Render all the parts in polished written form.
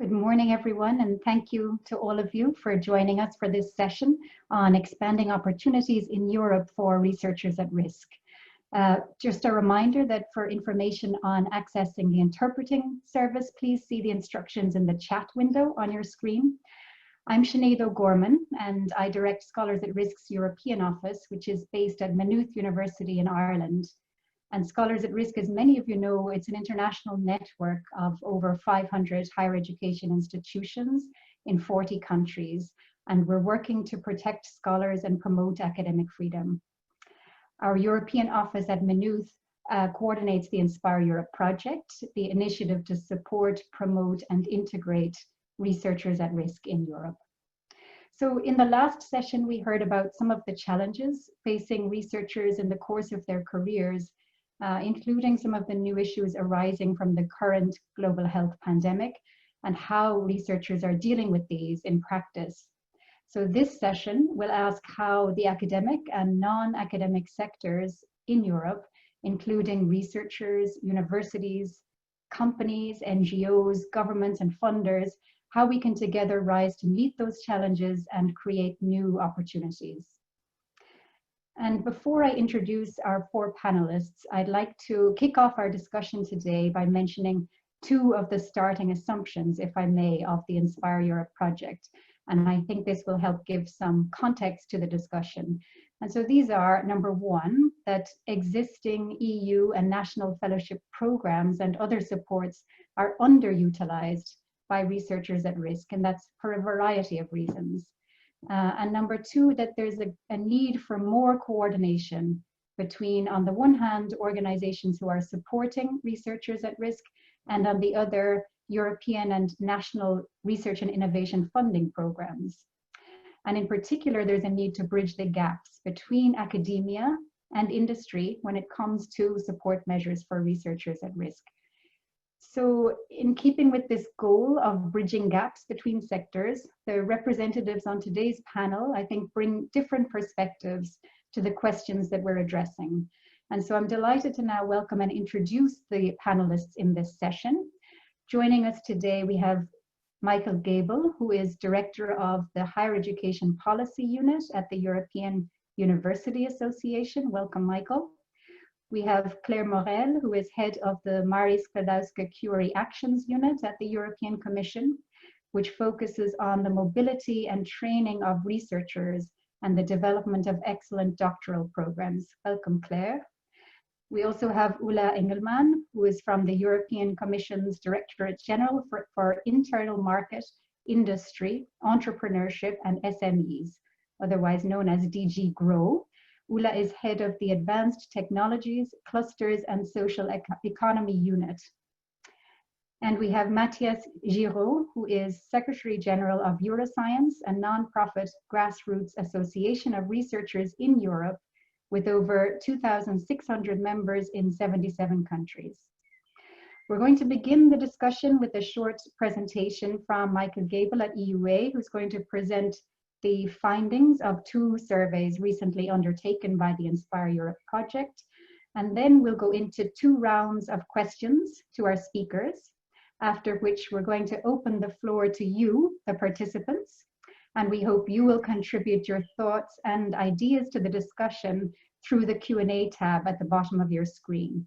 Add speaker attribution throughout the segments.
Speaker 1: Good morning, everyone, and thank you to all of you for joining us for this session on expanding opportunities in Europe for researchers at risk. Just a reminder that for information on accessing the interpreting service, please see the instructions in the chat window on your screen. I'm Sinead and I direct Scholars at Risk's European office, which is based at Maynooth University in Ireland. And Scholars at Risk, as many of you know, it's an international network of over 500 higher education institutions in 40 countries. And we're working to protect scholars and promote academic freedom. Our European office at Maynooth coordinates the Inspireurope project, the initiative to support, promote, and integrate researchers at risk in Europe. So in the last session, we heard about some of the challenges facing researchers in the course of their careers, including some of the new issues arising from the current global health pandemic and how researchers are dealing with these in practice. So this session will ask how the academic and non-academic sectors in Europe, including researchers, universities, companies, NGOs, governments, and funders, how we can together rise to meet those challenges and create new opportunities. And before I introduce our four panelists, I'd like to kick off our discussion today by mentioning two of the starting assumptions, if I may, of the Inspireurope project. And I think this will help give some context to the discussion. And so these are, number one, that existing EU and national fellowship programs and other supports are underutilized by researchers at risk, and that's for a variety of reasons. And number two, that there's a need for more coordination between, on the one hand, organizations who are supporting researchers at risk, and on the other, European and national research and innovation funding programs. And in particular, there's a need to bridge the gaps between academia and industry when it comes to support measures for researchers at risk. So in keeping with this goal of bridging gaps between sectors, the representatives on today's panel, I think, bring different perspectives to the questions that we're addressing. And so I'm delighted to now welcome and introduce the panelists in this session. Joining us today, we have Michael Gaebel, who is Director of the Higher Education Policy Unit at the European University Association. Welcome, Michael. We have Claire Morel, who is head of the Marie Skłodowska-Curie Actions Unit at the European Commission, which focuses on the mobility and training of researchers and the development of excellent doctoral programs. Welcome, Claire. We also have Ulla Engelmann, who is from the European Commission's Directorate General for Internal Market, Industry, Entrepreneurship and SMEs, otherwise known as DG GROW. Ulla is head of the Advanced Technologies, Clusters and Social Economy Unit. And we have Matthias, Girod, who is Secretary General of Euroscience, a non-profit grassroots association of researchers in Europe with over 2,600 members in 77 countries. We're going to begin the discussion with a short presentation from Michael Gable at EUA, who's going to present the findings of two surveys recently undertaken by the Inspireurope project. And then we'll go into two rounds of questions to our speakers, after which we're going to open the floor to you, the participants. And we hope you will contribute your thoughts and ideas to the discussion through the Q&A tab at the bottom of your screen.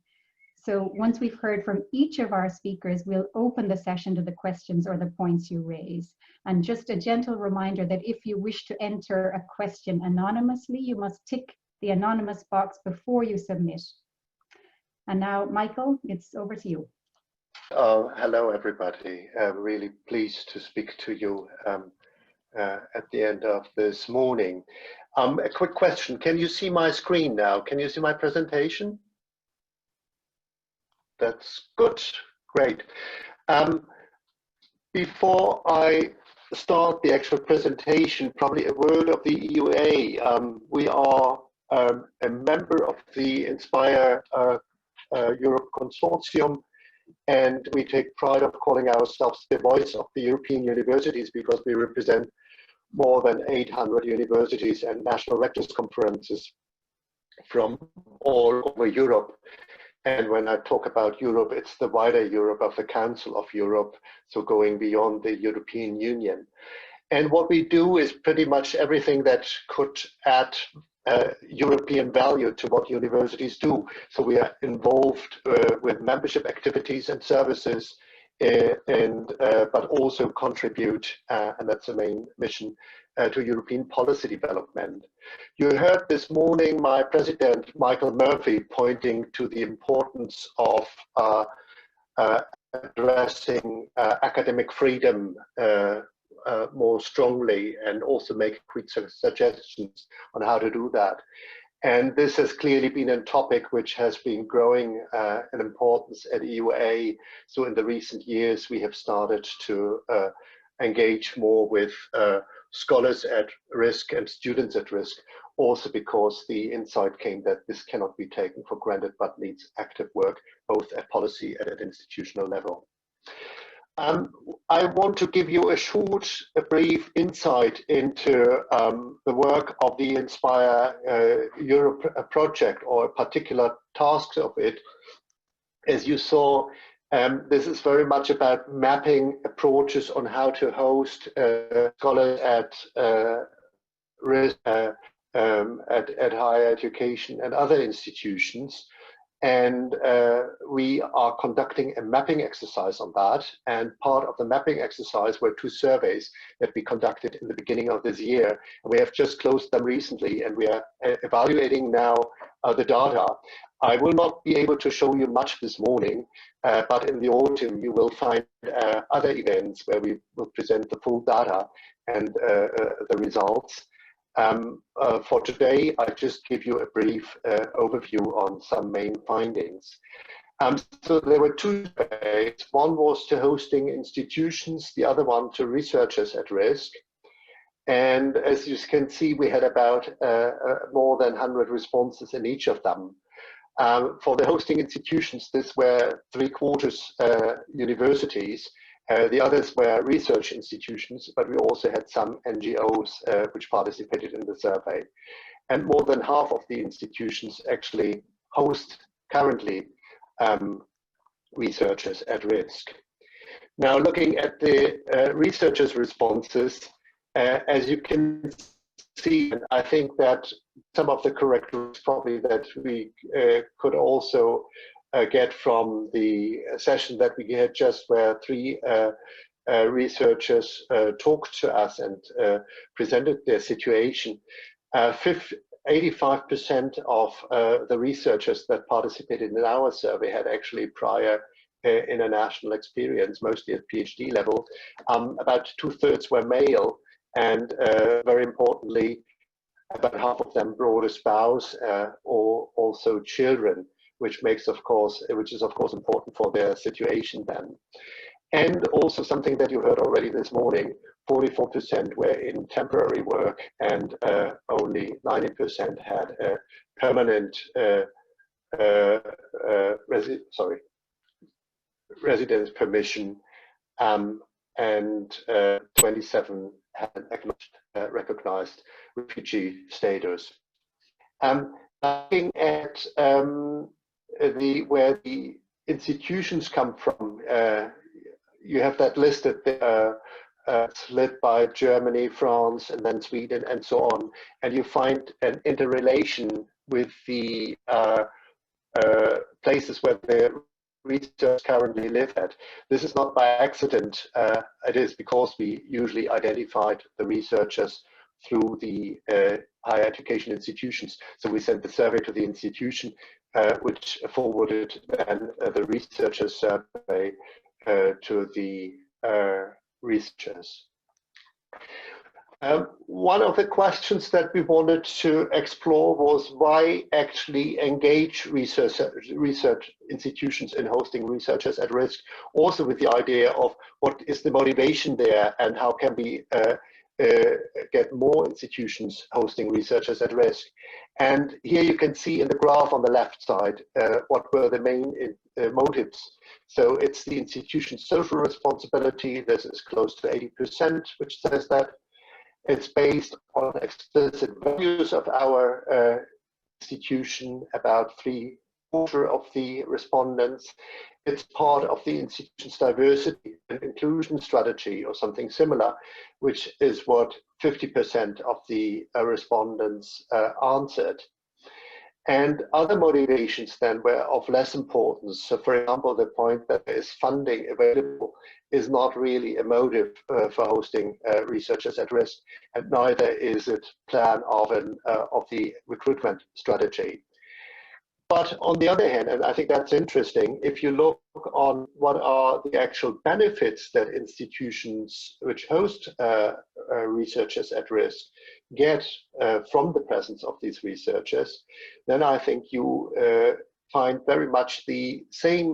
Speaker 1: So once we've heard from each of our speakers, we'll open the session to the questions or the points you raise. And just a gentle reminder that if you wish to enter a question anonymously, you must tick the anonymous box before you submit. And now, Michael, it's over to you.
Speaker 2: Hello, everybody. Really pleased to speak to you at the end of this morning. A quick question. Can you see my screen now? Can you see my presentation? That's good. Great. Before I start the actual presentation, probably a word of the EUA. We are a member of the Inspire Europe Consortium, and we take pride of calling ourselves the voice of the European universities because we represent more than 800 universities and national rectors conferences from all over Europe. And when I talk about Europe, it's the wider Europe of the Council of Europe, so going beyond the European Union. And what we do is pretty much everything that could add European value to what universities do. So we are involved with membership activities and services, but also contribute, and that's the main mission, to European policy development. You heard this morning my president, Michael Murphy, pointing to the importance of addressing academic freedom more strongly, and also make quick suggestions on how to do that. And this has clearly been a topic which has been growing in importance at EUA. So in the recent years, we have started to engage more with scholars at risk and students at risk, also because the insight came that this cannot be taken for granted, but needs active work, both at policy and at institutional level. I want to give you a brief insight into the work of the Inspire Europe project, or particular tasks of it. As you saw, this is very much about mapping approaches on how to host scholars at risk, at higher education and other institutions. And we are conducting a mapping exercise on that. And part of the mapping exercise were 2 surveys that we conducted in the beginning of this year. And we have just closed them recently, and we are evaluating now the data. I will not be able to show you much this morning, but in the autumn you will find other events where we will present the full data and the results. For today, I just give you a brief overview on some main findings. So there were 2 surveys. One was to hosting institutions, the other one to researchers at risk. And as you can see, we had about more than 100 responses in each of them. For the hosting institutions, this were 3/4 universities. The others were research institutions, but we also had some NGOs which participated in the survey. And more than half of the institutions actually host currently researchers at risk. Now, looking at the researchers' responses, as you can see, and I think that some of the corrections probably that we could also get from the session that we had, just where 3 researchers talked to us and presented their situation. 85% of the researchers that participated in our survey had actually prior international experience, mostly at PhD level. About 2/3 were male, and very importantly, about half of them brought a spouse or also children, which is of course important for their situation then. And also something that you heard already this morning, 44% were in temporary work, and only 90% had a permanent residence permission, and 27 had recognized refugee status. Looking at where the institutions come from, you have that listed there, split by Germany, France, and then Sweden, and so on. And you find an interrelation with the places where the researchers currently live at. This is not by accident. It is because we usually identified the researchers through the higher education institutions. So we sent the survey to the institution, which forwarded then the researchers' survey to the researchers. One of the questions that we wanted to explore was why actually engage research institutions in hosting researchers at risk, also with the idea of what is the motivation there and how can we get more institutions hosting researchers at risk. And here you can see in the graph on the left side what were the main motives. So it's the institution's social responsibility. This is close to 80%, which says that. It's based on explicit values of our institution. About 3/4 quarter of the respondents, it's part of the institution's diversity and inclusion strategy or something similar, which is what 50% of the respondents answered. And other motivations then were of less importance. So for example, the point that there is funding available is not really a motive for hosting researchers at risk, and neither is it plan of the recruitment strategy. But on the other hand, and I think that's interesting, if you look on what are the actual benefits that institutions which host researchers at risk get from the presence of these researchers, then I think you find very much the same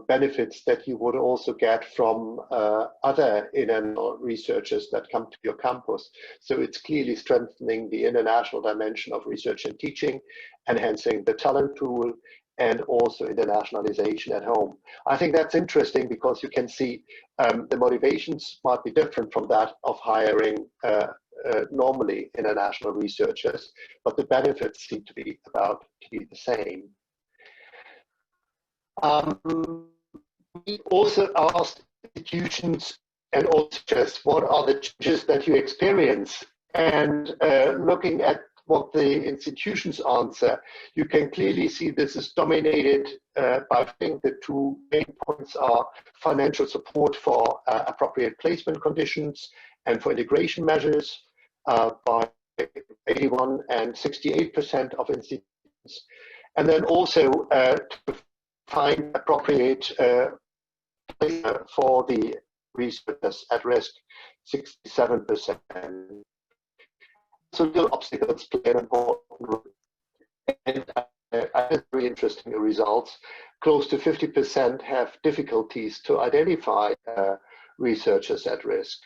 Speaker 2: benefits that you would also get from other international researchers that come to your campus. So it's clearly strengthening the international dimension of research and teaching, enhancing the talent pool, and also internationalization at home. I think that's interesting because you can see the motivations might be different from that of hiring normally international researchers, but the benefits seem to be the same. We also asked institutions and also just what are the changes that you experience, and looking at what the institutions answer, you can clearly see this is dominated by, I think the two main points are financial support for appropriate placement conditions and for integration measures by 81% and 68% of institutions, and then also to find appropriate for the researchers at risk, 67%. So still obstacles play an important role. And I think very interesting results. Close to 50% have difficulties to identify researchers at risk,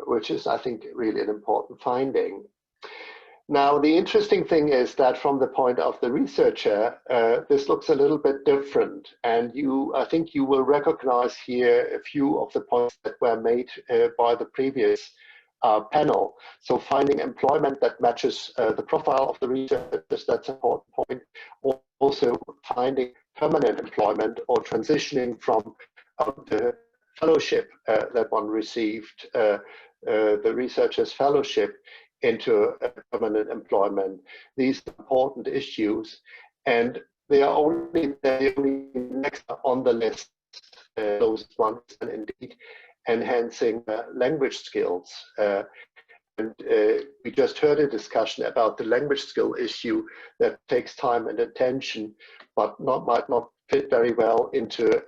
Speaker 2: which is, I think, really an important finding. Now, the interesting thing is that from the point of the researcher, this looks a little bit different. And I think you will recognize here a few of the points that were made by the previous panel. So finding employment that matches the profile of the researchers, that's an important point. Also finding permanent employment or transitioning from the fellowship that one received, the researcher's fellowship, into permanent employment. These are important issues, and they are only next on the list, those ones, and indeed enhancing language skills. And we just heard a discussion about the language skill issue that takes time and attention, but might not fit very well into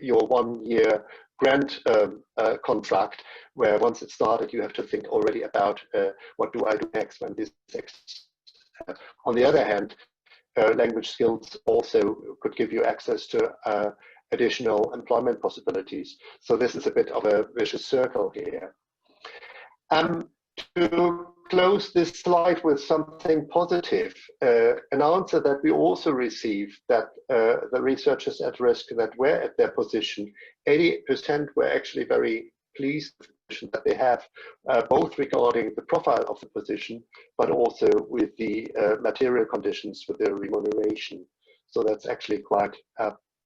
Speaker 2: your 1 year grant contract, where once it's started, you have to think already about what do I do next when this exists. On the other hand, language skills also could give you access to additional employment possibilities. So this is a bit of a vicious circle here. To close this slide with something positive, an answer that we also received, that the researchers at risk that were at their position, 88% were actually very pleased with the position that they have, both regarding the profile of the position, but also with the material conditions for their remuneration. So that's actually quite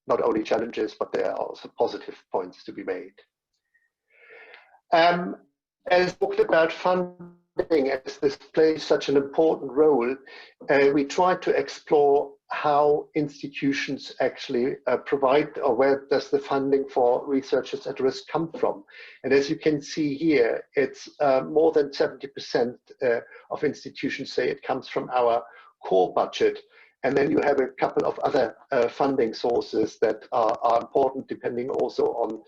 Speaker 2: not only challenges, but there are also positive points to be made. As talked about funding, as this plays such an important role, we tried to explore how institutions actually provide, or where does the funding for researchers at risk come from. And as you can see here, it's more than 70% of institutions say it comes from our core budget. And then you have a couple of other funding sources that are important, depending also on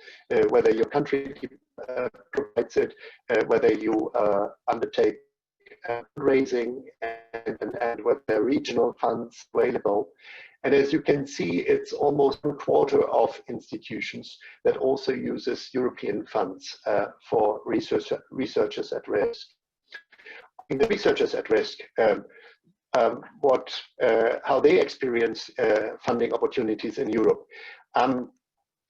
Speaker 2: whether your country provides it, whether you undertake fundraising, and whether there are regional funds available. And as you can see, it's almost 1/4 of institutions that also uses European funds for researchers at risk. In the researchers at risk, how they experience funding opportunities in Europe.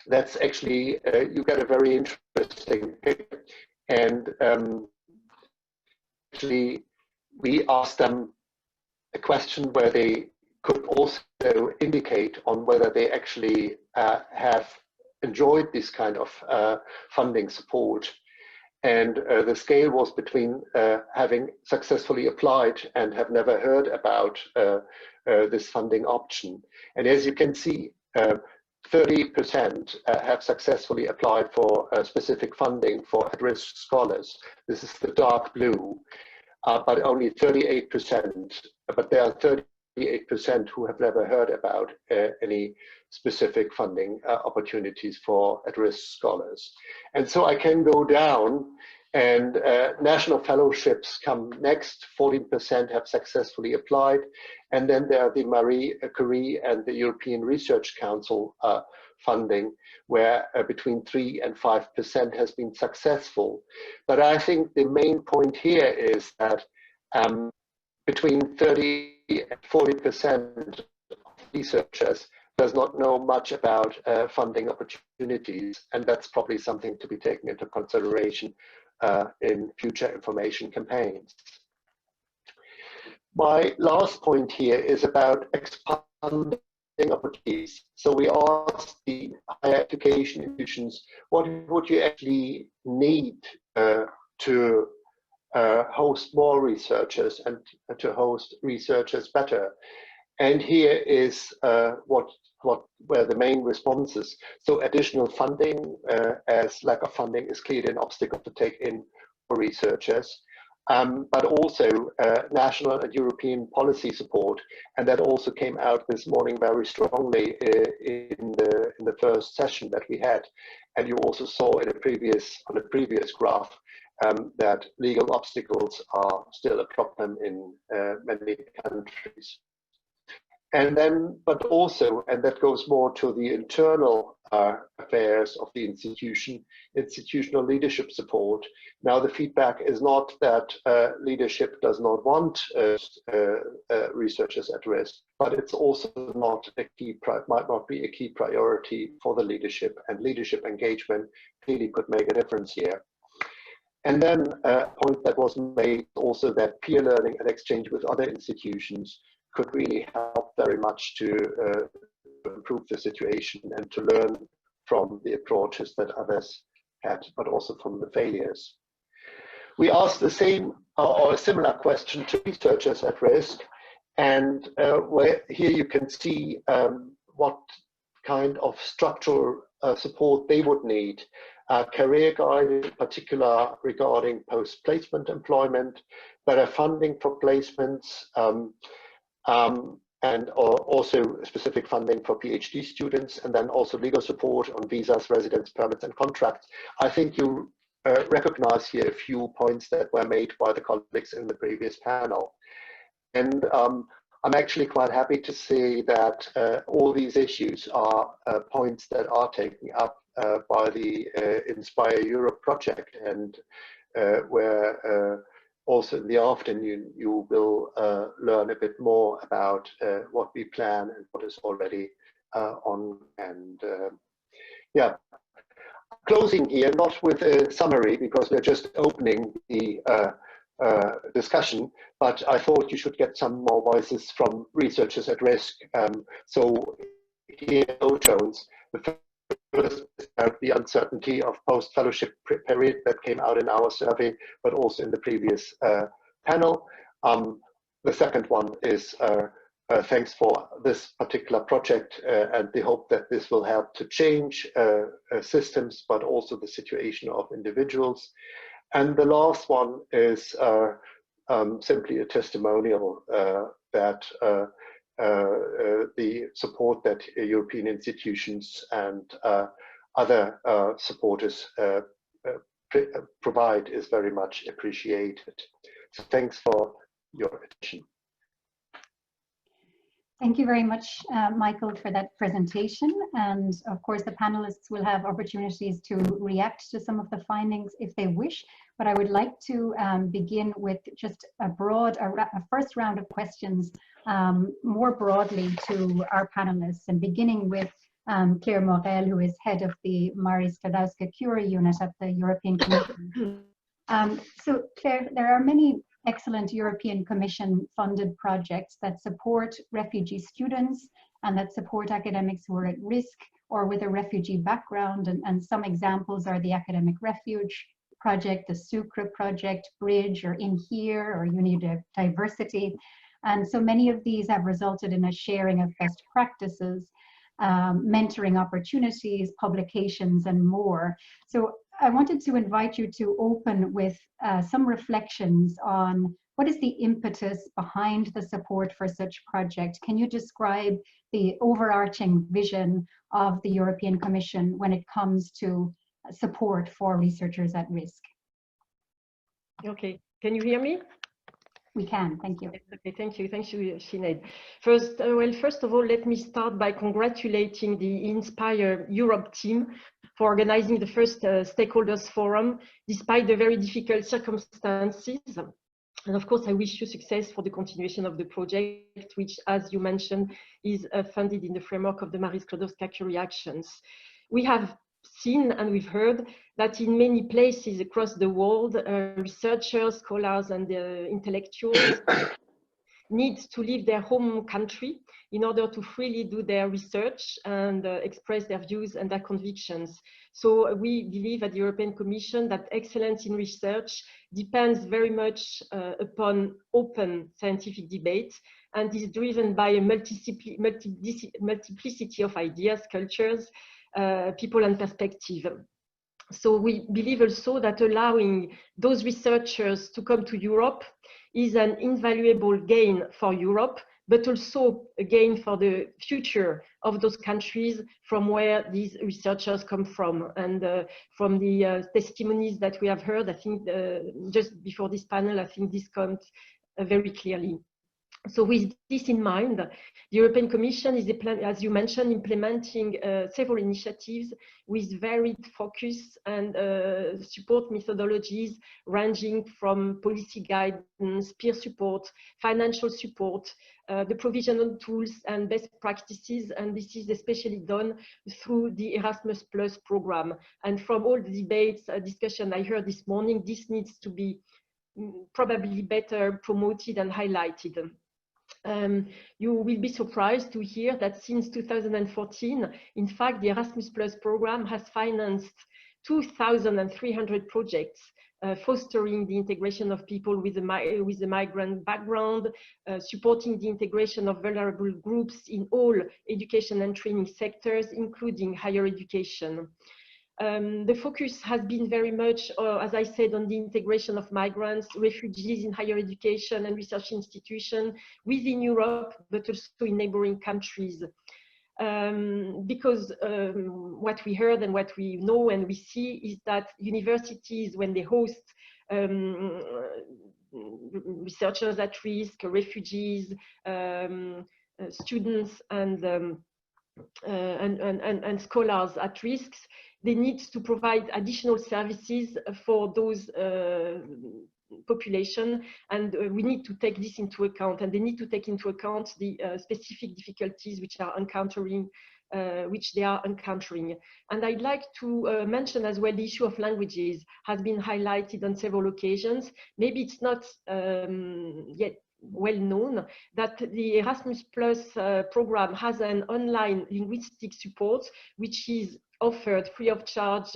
Speaker 2: That's actually, you get a very interesting picture. And actually, we asked them a question where they could also indicate on whether they actually have enjoyed this kind of funding support. And the scale was between having successfully applied and have never heard about this funding option. And as you can see, 30% have successfully applied for specific funding for at-risk scholars. This is the dark blue, but only 38%, but there are 38% who have never heard about any specific funding opportunities for at-risk scholars. And so I can go down, and national fellowships come next. 14% have successfully applied. And then there are the Marie Curie and the European Research Council funding, where between 3 and 5% has been successful. But I think the main point here is that between 30 and 40% of researchers does not know much about funding opportunities, and that's probably something to be taken into consideration in future information campaigns. My last point here is about expanding opportunities. So we asked the higher education institutions, what would you actually need to host more researchers and to host researchers better? And here is where the main responses. So additional funding, as lack of funding is clearly an obstacle to take in for researchers, but also national and European policy support. And that also came out this morning very strongly in the first session that we had. And you also saw in on a previous graph that legal obstacles are still a problem in many countries. And then, but also, and that goes more to the internal affairs of the institution, institutional leadership support. Now, the feedback is not that leadership does not want researchers at risk, but it's also not a might not be a key priority for the leadership, and leadership engagement clearly could make a difference here. And then a point that was made also that peer learning and exchange with other institutions could really help very much to improve the situation and to learn from the approaches that others had, but also from the failures. We asked the same or a similar question to researchers at risk, and here you can see what kind of structural support they would need. Career guide, in particular regarding post-placement employment, better funding for placements, and also specific funding for PhD students, and then also legal support on visas, residence permits, and contracts. I think you recognize here a few points that were made by the colleagues in the previous panel. And I'm actually quite happy to see that all these issues are points that are taken up by the Inspireurope project, and where also in the afternoon you will learn a bit more about what we plan and what is already on. And yeah, closing here, not with a summary because we're just opening the discussion, but I thought you should get some more voices from researchers at risk. So here, Jones, the first is about the uncertainty of post-fellowship period that came out in our survey, but also in the previous panel. The second one is thanks for this particular project and the hope that this will help to change systems, but also the situation of individuals. And the last one is simply a testimonial that the support that European institutions and other supporters provide is very much appreciated. So thanks for your attention.
Speaker 1: Thank you very much, Michael, for that presentation. And of course, the panelists will have opportunities to react to some of the findings if they wish. But I would like to begin with just a first round of questions more broadly to our panelists, and beginning with Claire Morel, who is head of the Marie Skłodowska Curie unit at the European Commission. So Claire, there are many excellent European Commission funded projects that support refugee students and that support academics who are at risk or with a refugee background. And some examples are the Academic Refuge Project, the Sucre Project, Bridge, or In Here, or Unidiversity. And so many of these have resulted in a sharing of best practices, mentoring opportunities, publications, and more. So I wanted to invite you to open with some reflections on what is the impetus behind the support for such projects. Can you describe the overarching vision of the European Commission when it comes to support for researchers at risk?
Speaker 3: Okay, can you hear me?
Speaker 1: We can, thank you.
Speaker 3: Okay, thank you, Sinead. First of all, let me start by congratulating the Inspireurope team for organizing the first stakeholders forum, despite the very difficult circumstances. And of course, I wish you success for the continuation of the project, which, as you mentioned, is funded in the framework of the Marie Skłodowska-Curie actions. We have seen and we've heard that in many places across the world, researchers, scholars, and intellectuals need to leave their home country in order to freely do their research and express their views and their convictions. So we believe at the European Commission that excellence in research depends very much upon open scientific debate and is driven by a multiplicity of ideas, cultures, people, and perspective. So we believe also that allowing those researchers to come to Europe is an invaluable gain for Europe, but also a gain for the future of those countries from where these researchers come from. And from the testimonies that we have heard, I think just before this panel, I think this comes very clearly. So with this in mind, the European Commission is, as you mentioned, implementing several initiatives with varied focus and support methodologies ranging from policy guidance, peer support, financial support, the provision of tools and best practices, and this is especially done through the Erasmus Plus program. And from all the debates, discussion I heard this morning, this needs to be probably better promoted and highlighted. You will be surprised to hear that since 2014, in fact, the Erasmus Plus program has financed 2,300 projects fostering the integration of people with a migrant background, supporting the integration of vulnerable groups in all education and training sectors, including higher education. The focus has been very much, as I said, on the integration of migrants, refugees in higher education and research institutions within Europe, but also in neighboring countries. Because what we heard and what we know and we see is that universities, when they host researchers at risk, refugees, students, and scholars at risk, they need to provide additional services for those population, and we need to take this into account, and they need to take into account the specific difficulties which are encountering, which they are encountering. And I'd like to mention as well the issue of languages has been highlighted on several occasions. Maybe it's not yet well known that the Erasmus Plus program has an online linguistic support which is offered free of charge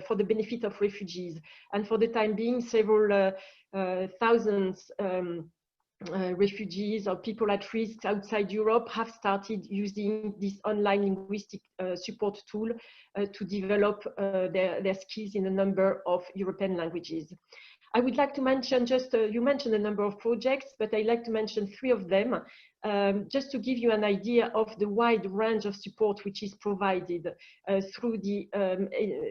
Speaker 3: for the benefit of refugees. And for the time being, several thousands refugees or people at risk outside Europe have started using this online linguistic support tool to develop their skills in a number of European languages. I would like to mention you mentioned a number of projects, but I'd like to mention 3 of them, just to give you an idea of the wide range of support which is provided through the,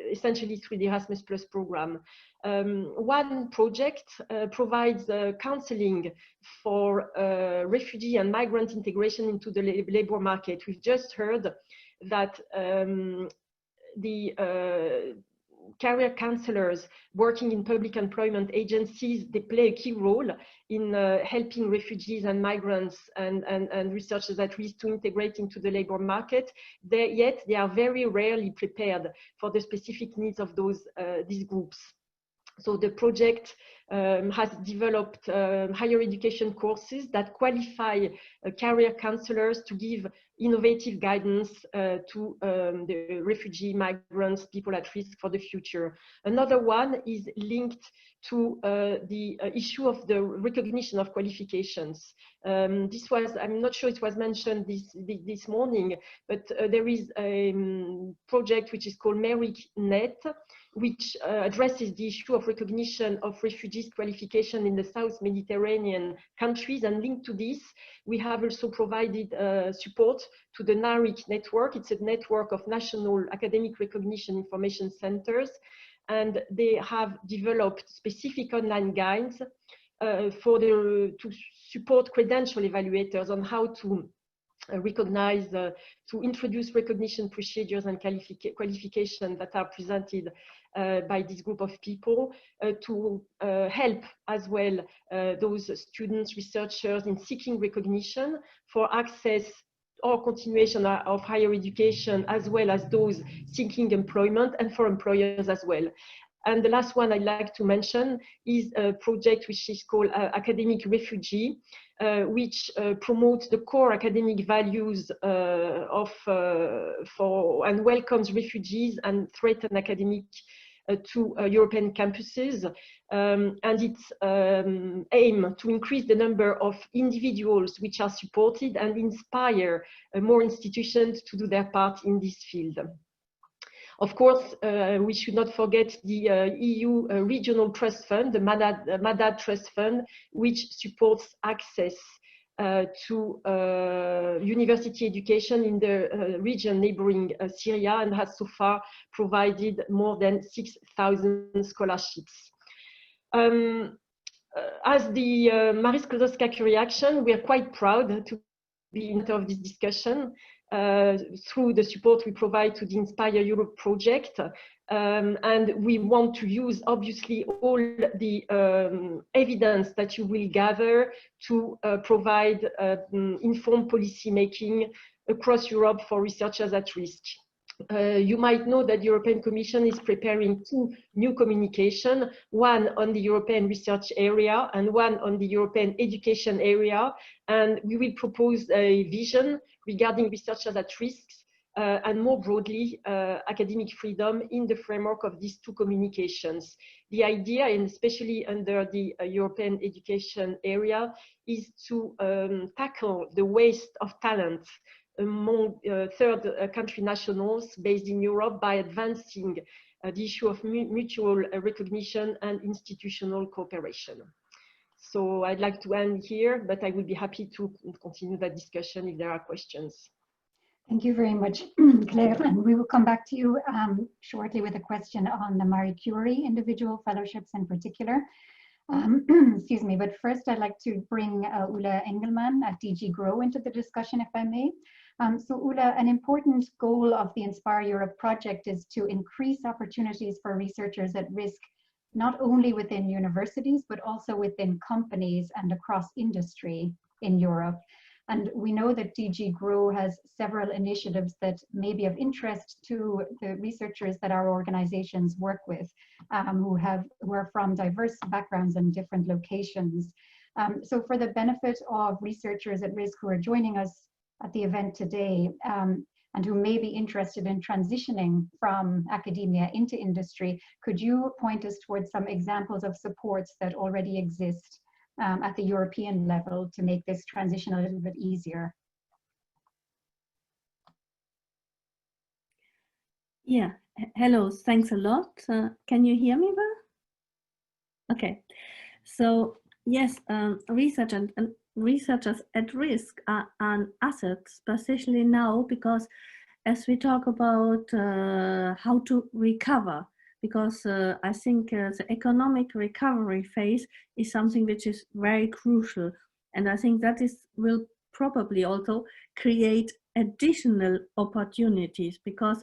Speaker 3: essentially through the Erasmus Plus program. One project provides counseling for refugee and migrant integration into the labor market. We've just heard that the career counselors working in public employment agencies, they play a key role in helping refugees and migrants and researchers at risk to integrate into the labor market. Yet they are very rarely prepared for the specific needs of these groups. So the project has developed higher education courses that qualify career counselors to give innovative guidance to the refugee, migrants, people at risk for the future. Another one is linked to the issue of the recognition of qualifications. This was, I'm not sure it was mentioned this morning, but there is a project which is called MericNet, which addresses the issue of recognition of refugees' qualification in the South Mediterranean countries. And linked to this, we have also provided support to the NARIC network. It's a network of national academic recognition information centers, and they have developed specific online guides to support credential evaluators on how to recognize, to introduce recognition procedures and qualifications that are presented by this group of people, to help as well those students, researchers in seeking recognition for access or continuation of higher education, as well as those seeking employment, and for employers as well. And the last one I'd like to mention is a project which is called Academic Refugee, which promotes the core academic values and welcomes refugees and threatened academic to European campuses, and its aim to increase the number of individuals which are supported and inspire more institutions to do their part in this field. Of course, we should not forget the EU Regional Trust Fund, the MADAD Trust Fund, which supports access to university education in the region neighboring Syria, and has so far provided more than 6,000 scholarships. As the Marie Sklodowska Action, we are quite proud to be in of this discussion through the support we provide to the Inspire Europe project. And we want to use, obviously, all the evidence that you will gather to provide informed policy making across Europe for researchers at risk. You might know that the European Commission is preparing 2 new communications, one on the European research area and one on the European education area. And we will propose a vision regarding researchers at risk and more broadly, academic freedom in the framework of these 2 communications. The idea, and especially under the European education area, is to tackle the waste of talent among third country nationals based in Europe by advancing the issue of mutual recognition and institutional cooperation. So I'd like to end here, but I would be happy to continue that discussion if there are questions.
Speaker 1: Thank you very much, Claire. And we will come back to you shortly with a question on the Marie Curie individual fellowships in particular. Excuse me, but first I'd like to bring Ulla Engelmann at DG GROW into the discussion, if I may. So Ulla, an important goal of the Inspire Europe project is to increase opportunities for researchers at risk, not only within universities, but also within companies and across industry in Europe. And we know that DG GROW has several initiatives that may be of interest to the researchers that our organizations work with, who are from diverse backgrounds and different locations. So for the benefit of researchers at risk who are joining us at the event today, and who may be interested in transitioning from academia into industry, could you point us towards some examples of supports that already exist at the European level to make this transition a little bit easier?
Speaker 4: Yeah, hello, thanks a lot. Can you hear me well? Okay, so yes, researchers at risk are an asset, especially now, because as we talk about how to recover, because I think the economic recovery phase is something which is very crucial. And I think that will probably also create additional opportunities, because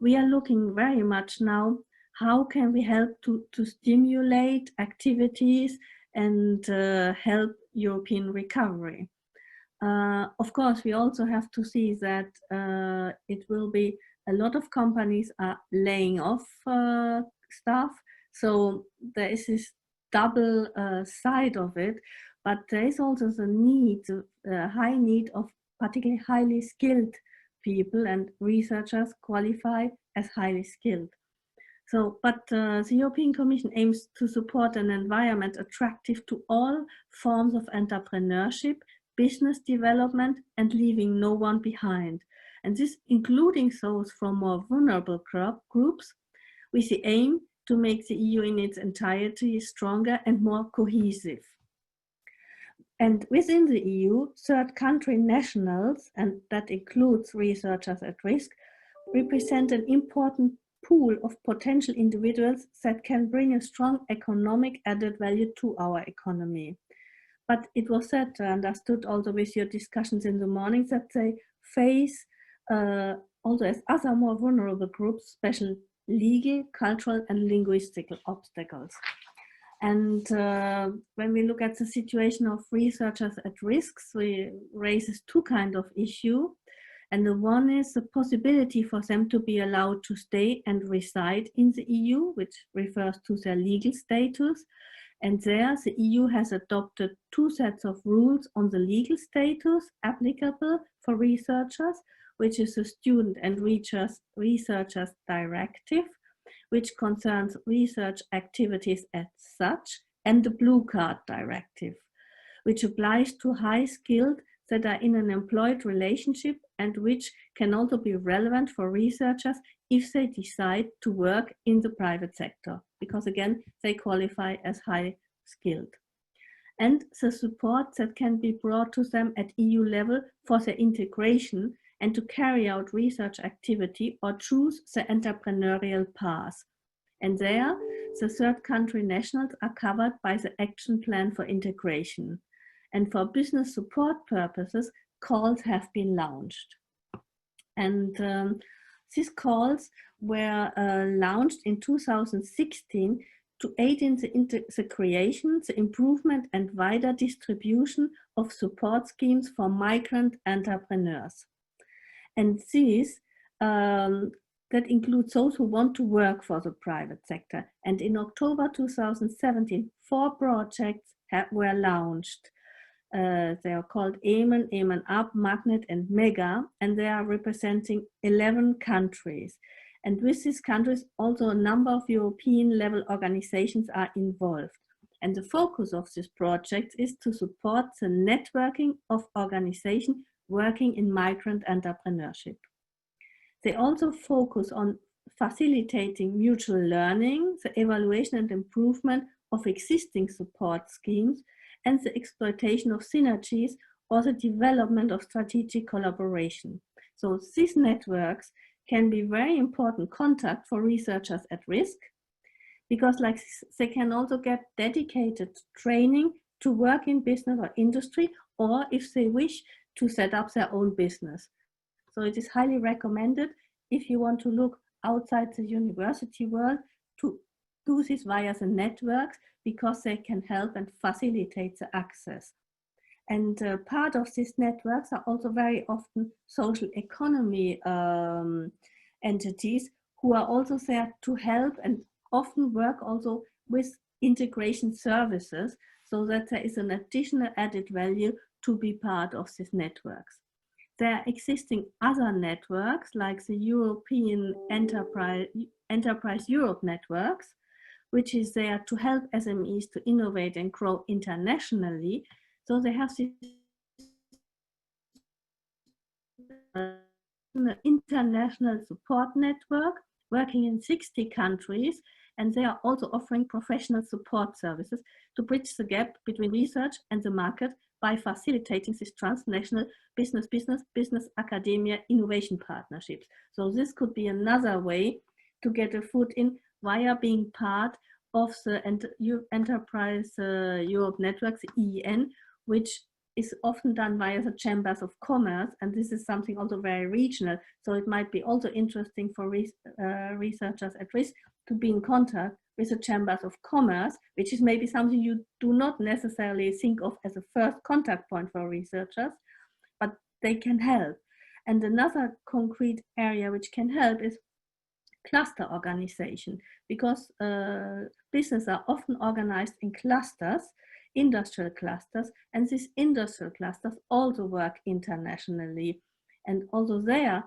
Speaker 4: we are looking very much now, how can we help to stimulate activities and help European recovery. Of course, we also have to see that it will be a lot of companies are laying off staff, So there is this double side of it, but there is also the need, high need of particularly highly skilled people, and researchers qualify as highly skilled. So, but the European Commission aims to support an environment attractive to all forms of entrepreneurship, business development, and leaving no one behind. And this including those from more vulnerable groups, with the aim to make the EU in its entirety stronger and more cohesive. And within the EU, third country nationals, and that includes researchers at risk, represent an important pool of potential individuals that can bring a strong economic added value to our economy. But it was said, understood also with your discussions in the morning, that they face, also as other more vulnerable groups, special legal, cultural, and linguistic obstacles. And when we look at the situation of researchers at risk, we raises two kinds of issue. And the one is the possibility for them to be allowed to stay and reside in the EU, which refers to their legal status. And there, the EU has adopted two sets of rules on the legal status applicable for researchers, which is the Student and Researchers Directive, which concerns research activities as such, and the Blue Card Directive, which applies to high-skilled that are in an employed relationship and which can also be relevant for researchers if they decide to work in the private sector, because again, they qualify as high-skilled. And the support that can be brought to them at EU level for their integration and to carry out research activity or choose the entrepreneurial path. And there, the third country nationals are covered by the Action Plan for Integration. And for business support purposes, calls have been launched. And these calls were launched in 2016 to aid in the creation, the improvement, and wider distribution of support schemes for migrant entrepreneurs. And these that includes those who want to work for the private sector. And in October 2017, 4 projects were launched. They are called Eman, Eman Up, Magnet, and Mega, and they are representing 11 countries. And with these countries, also a number of European level organizations are involved. And the focus of this project is to support the networking of organizations working in migrant entrepreneurship. They also focus on facilitating mutual learning, the evaluation and improvement of existing support schemes, and the exploitation of synergies or the development of strategic collaboration. So these networks can be very important contact for researchers at risk, because like they can also get dedicated training to work in business or industry, or if they wish to set up their own business. So it is highly recommended if you want to look outside the university world to do this via the networks, because they can help and facilitate the access. And part of these networks are also very often social economy entities who are also there to help and often work also with integration services, so that there is an additional added value to be part of these networks. There are existing other networks like the European Enterprise Europe networks, which is there to help SMEs to innovate and grow internationally. So they have this international support network working in 60 countries, and they are also offering professional support services to bridge the gap between research and the market by facilitating these transnational business academia innovation partnerships. So this could be another way to get a foot in via being part of the Enterprise Europe network, the EEN, which is often done via the chambers of commerce, and this is something also very regional. So it might be also interesting for researchers at risk to be in contact with the chambers of commerce, which is maybe something you do not necessarily think of as a first contact point for researchers, but they can help. And another concrete area which can help is cluster organization, because business are often organized in clusters, industrial clusters, and these industrial clusters also work internationally. And also there,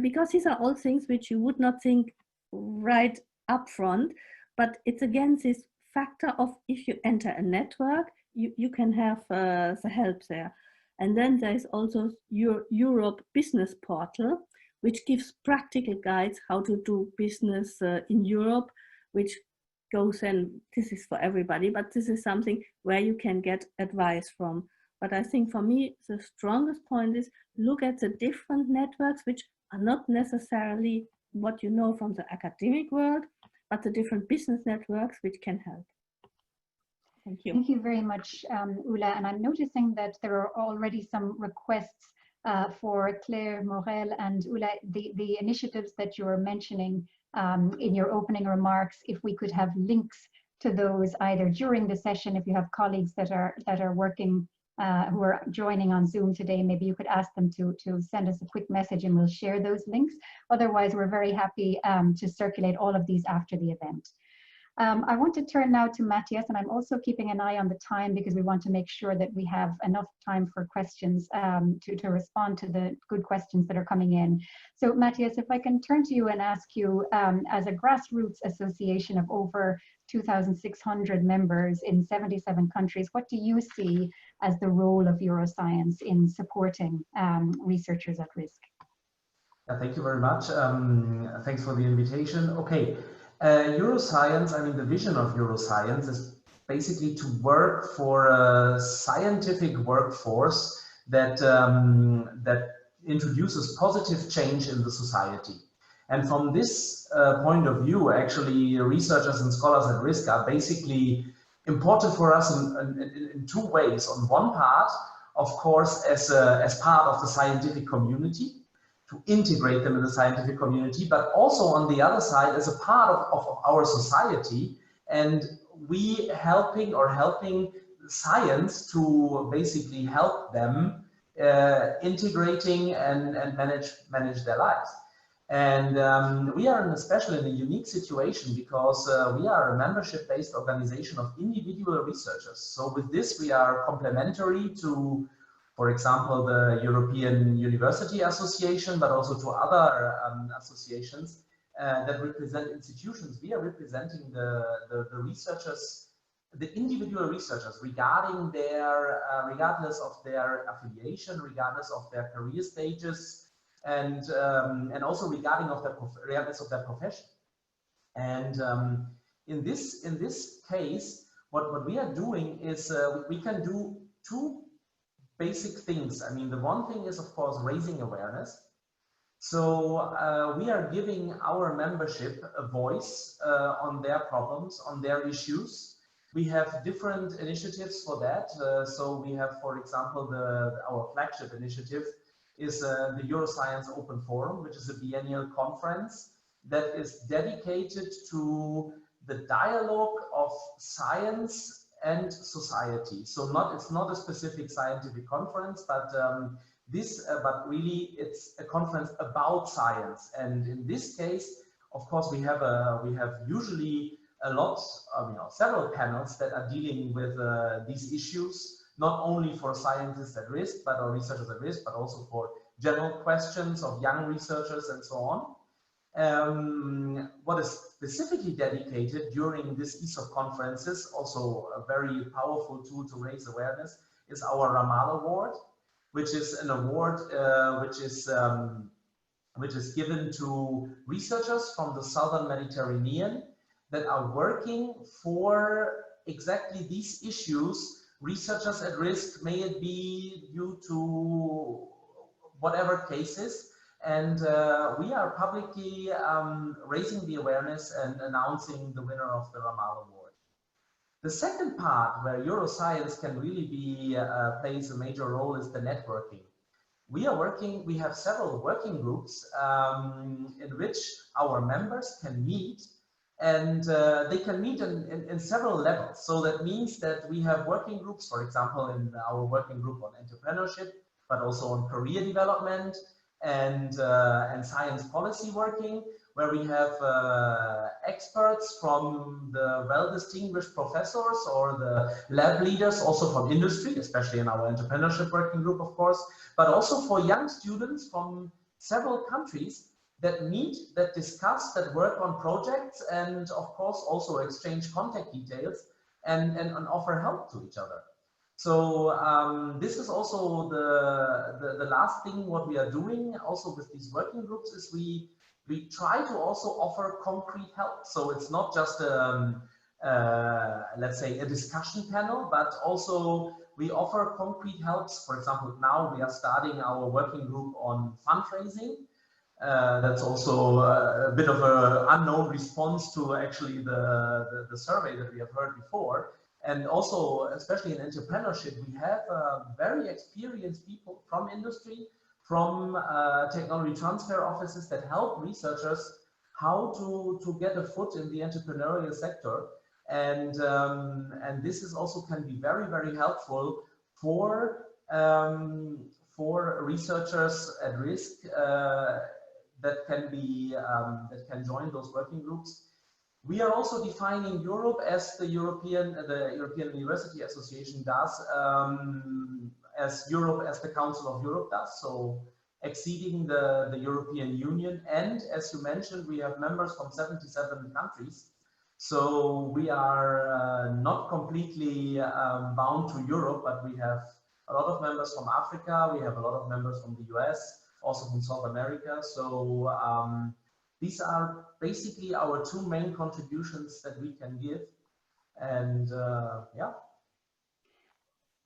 Speaker 4: because these are all things which you would not think right up front, but it's again this factor of if you enter a network, you can have the help there. And then there is also Europe Business Portal, which gives practical guides how to do business in Europe, which goes, and this is for everybody, but this is something where you can get advice from. But I think for me, the strongest point is look at the different networks, which are not necessarily what you know from the academic world, but the different business networks which can help. Thank you.
Speaker 1: Thank you very much, Ulla. And I'm noticing that there are already some requests for Claire, Morel, and Ulla, the initiatives that you're mentioning in your opening remarks. If we could have links to those either during the session, if you have colleagues that are working, who are joining on Zoom today, maybe you could ask them to send us a quick message and we'll share those links. Otherwise, we're very happy to circulate all of these after the event. I want to turn now to Matthias, and I'm also keeping an eye on the time because we want to make sure that we have enough time for questions to respond to the good questions that are coming in. So Matthias, if I can turn to you and ask you, as a grassroots association of over 2,600 members in 77 countries, what do you see as the role of Euroscience in supporting researchers at risk?
Speaker 5: Thank you very much. Thanks for the invitation. Okay. Euroscience, I mean, the vision of Euroscience is basically to work for a scientific workforce that, that introduces positive change in the society. And from this point of view, actually, researchers and scholars at risk are basically important for us in two ways. On one part, of course, as part of the scientific community, to integrate them in the scientific community, but also on the other side as a part of our society, and we helping science to basically help them integrating and manage their lives. And we are especially in a unique situation because we are a membership-based organization of individual researchers. So with this, we are complementary to, for example, the European University Association, but also to other associations that represent institutions. We are representing the researchers, the individual researchers, regarding their, regardless of their affiliation, regardless of their career stages, and also regardless of their profession. And in this case, what we are doing is we can do two basic things. I mean, the one thing is, of course, raising awareness. So we are giving our membership a voice on their problems, on their issues. We have different initiatives for that. So we have, for example, our flagship initiative is the Euroscience Open Forum, which is a biennial conference that is dedicated to the dialogue of science and society. So it's not a specific scientific conference, but but really it's a conference about science. And in this case, of course, we have usually a lot of, several panels that are dealing with these issues, not only for scientists at risk, or researchers at risk, but also for general questions of young researchers and so on. What is specifically dedicated during this ESOP conferences, also a very powerful tool to raise awareness, is our Ramal Award, which is an award which is given to researchers from the Southern Mediterranean that are working for exactly these issues. Researchers at risk, may it be due to whatever cases. And we are publicly raising the awareness and announcing the winner of the Ramal Award. The second part where Euroscience can really plays a major role is the networking. We have several working groups in which our members can meet, and they can meet in several levels. So that means that we have working groups, for example, in our working group on entrepreneurship, but also on career development. and science policy working, where we have experts from the well-distinguished professors or the lab leaders, also from industry, especially in our entrepreneurship working group, of course, but also for young students from several countries that meet, that discuss, that work on projects, and of course also exchange contact details and offer help to each other. So this is also the last thing what we are doing also with these working groups is we try to also offer concrete help. So it's not just let's say a discussion panel, but also we offer concrete helps. For example, now we are starting our working group on fundraising. That's also a bit of an unknown response to actually the survey that we have heard before. And also, especially in entrepreneurship, we have very experienced people from industry, from technology transfer offices that help researchers how to get a foot in the entrepreneurial sector. And this is also can be very, very helpful for researchers at risk that can join those working groups. We are also defining Europe as the European University Association does, as Europe as the Council of Europe does, so exceeding the European Union. And as you mentioned, we have members from 77 countries. So we are not completely bound to Europe, but we have a lot of members from Africa, we have a lot of members from the US, also from South America. So these are basically our two main contributions that we can give. And yeah.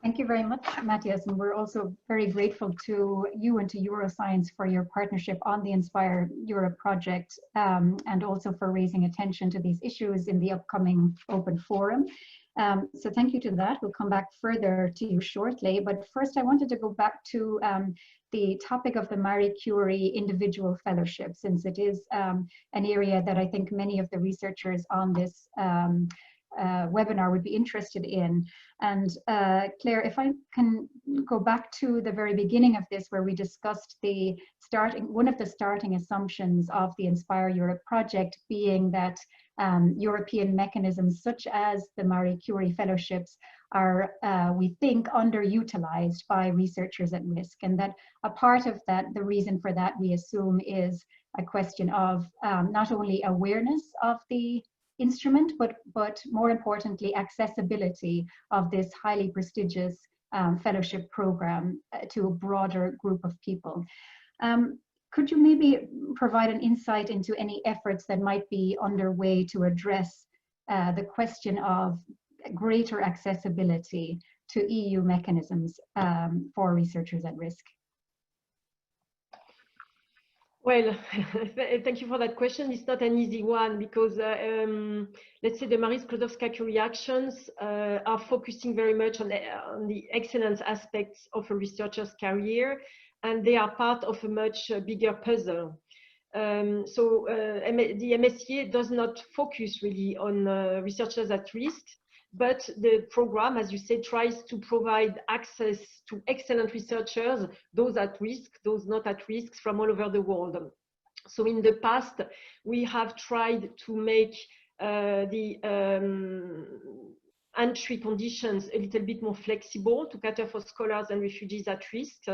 Speaker 1: Thank you very much, Matthias. And we're also very grateful to you and to Euroscience for your partnership on the Inspire Europe project, and also for raising attention to these issues in the upcoming open forum. So thank you to that. We'll come back further to you shortly. But first, I wanted to go back to the topic of the Marie Curie individual fellowship, since it is an area that I think many of the researchers on this webinar would be interested in. And Claire, if I can go back to the very beginning of this, where we discussed one of the starting assumptions of the Inspire Europe project being that European mechanisms such as the Marie Curie fellowships are, we think, underutilized by researchers at risk, and that a part of that, the reason for that, we assume, is a question of not only awareness of the instrument, but more importantly, accessibility of this highly prestigious fellowship program to a broader group of people. Could you maybe provide an insight into any efforts that might be underway to address the question of greater accessibility to EU mechanisms for researchers at risk?
Speaker 3: Well, thank you for that question. It's not an easy one because, let's say, the Marie Skłodowska-Curie actions are focusing very much on the excellence aspects of a researcher's career, and they are part of a much bigger puzzle. So the MSCA does not focus really on researchers at risk, but the program, as you said, tries to provide access to excellent researchers, those at risk, those not at risk, from all over the world. So in the past, we have tried to make the entry conditions a little bit more flexible to cater for scholars and refugees at risk.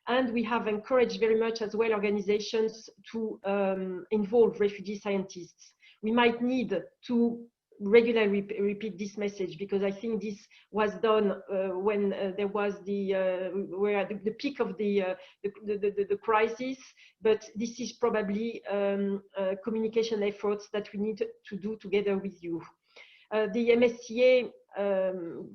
Speaker 3: And we have encouraged very much as well organizations to involve refugee scientists. We might need to regularly repeat this message, because I think this was done when there was the peak of the crisis, but this is probably communication efforts that we need to do together with you. The MSCA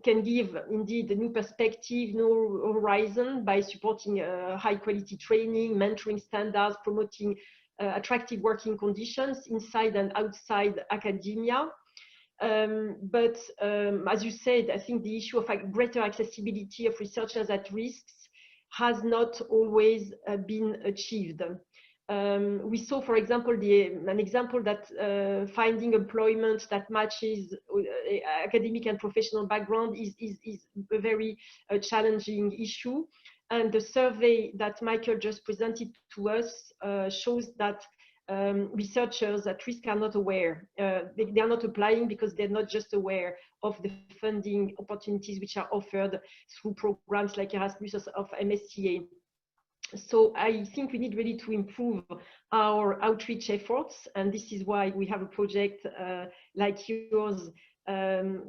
Speaker 3: can give indeed a new perspective, new horizon by supporting high quality training, mentoring standards, promoting attractive working conditions inside and outside academia. But as you said, I think the issue of greater accessibility of researchers at risks has not always been achieved. We saw, for example, an example that finding employment that matches academic and professional background is a very challenging issue. And the survey that Michael just presented to us shows that researchers at risk are not aware. They are not applying because they're not just aware of the funding opportunities which are offered through programs like Erasmus of MSCA. So I think we need really to improve our outreach efforts, and this is why we have a project like yours,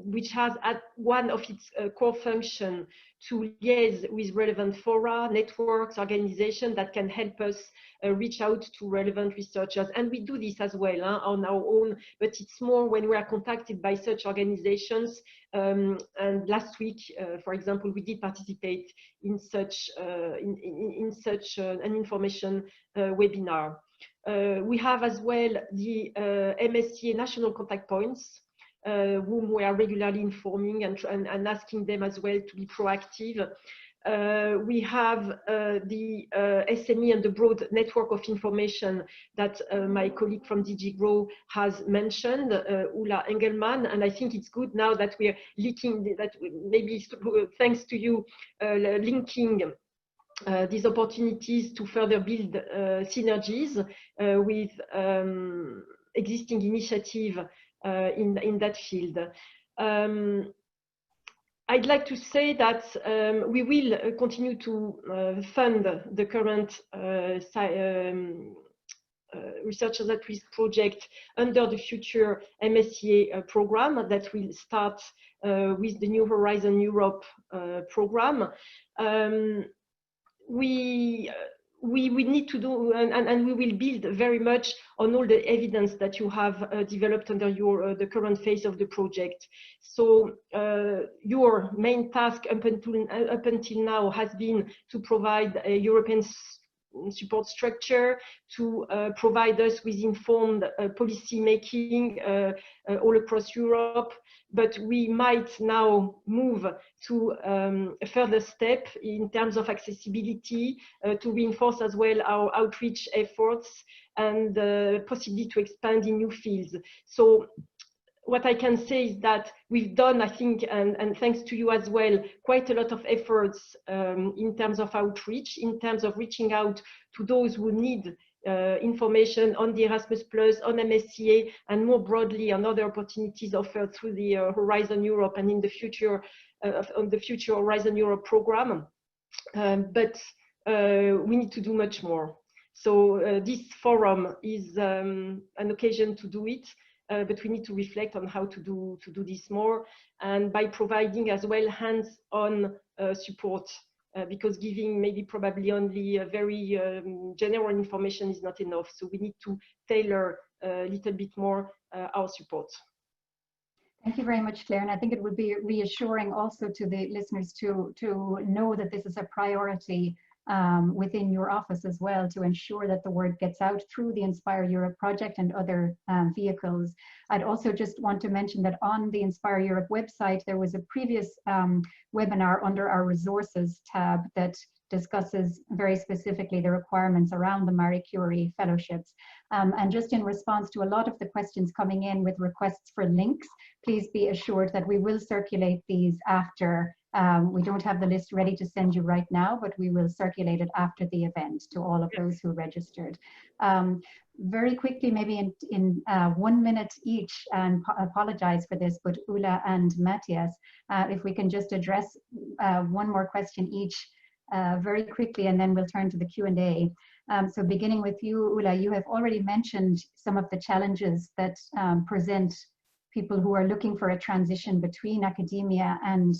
Speaker 3: which has at one of its core functions to liaise with relevant fora, networks, organizations that can help us reach out to relevant researchers. And we do this as well on our own, but it's more when we are contacted by such organizations. And last week, for example, we did participate in such an information webinar. We have as well the MSCA national contact points, whom we are regularly informing and asking them as well to be proactive. We have the SME and the broad network of information that my colleague from DG Grow has mentioned, Ulla Engelmann, and I think it's good now that we are linking, that maybe thanks to you, linking these opportunities to further build synergies with existing initiative in that field. I'd like to say that we will continue to fund the current Researchers at Risk project under the future MSCA program that will start with the new Horizon Europe program. We need to do, and we will build very much on all the evidence that you have developed under the current phase of the project. So your main task up until now has been to provide a European support structure, to provide us with informed policy making all across Europe. But we might now move to a further step in terms of accessibility, to reinforce as well our outreach efforts, and possibly to expand in new fields. So what I can say is that we've done, I think, and thanks to you as well, quite a lot of efforts in terms of outreach, in terms of reaching out to those who need information on the Erasmus+, on MSCA, and more broadly on other opportunities offered through the Horizon Europe and in the future, on the future Horizon Europe program. But we need to do much more. So this forum is an occasion to do it. But we need to reflect on how to do this more, and by providing as well hands-on support, because giving maybe probably only a very general information is not enough. So we need to tailor a little bit more our support.
Speaker 1: Thank you very much, Claire. And I think it would be reassuring also to the listeners to know that this is a priority within your office as well, to ensure that the word gets out through the Inspire Europe project and other vehicles. I'd also just want to mention that on the Inspire Europe website, there was a previous webinar under our resources tab that discusses very specifically the requirements around the Marie Curie fellowships. And just in response to a lot of the questions coming in with requests for links, please be assured that we will circulate these after. We don't have the list ready to send you right now, but we will circulate it after the event to all of those who registered. Very quickly, maybe in 1 minute each, and apologize for this, but Ulla and Matthias, if we can just address one more question each very quickly, and then we'll turn to the Q&A. So beginning with you, Ulla, you have already mentioned some of the challenges that present people who are looking for a transition between academia and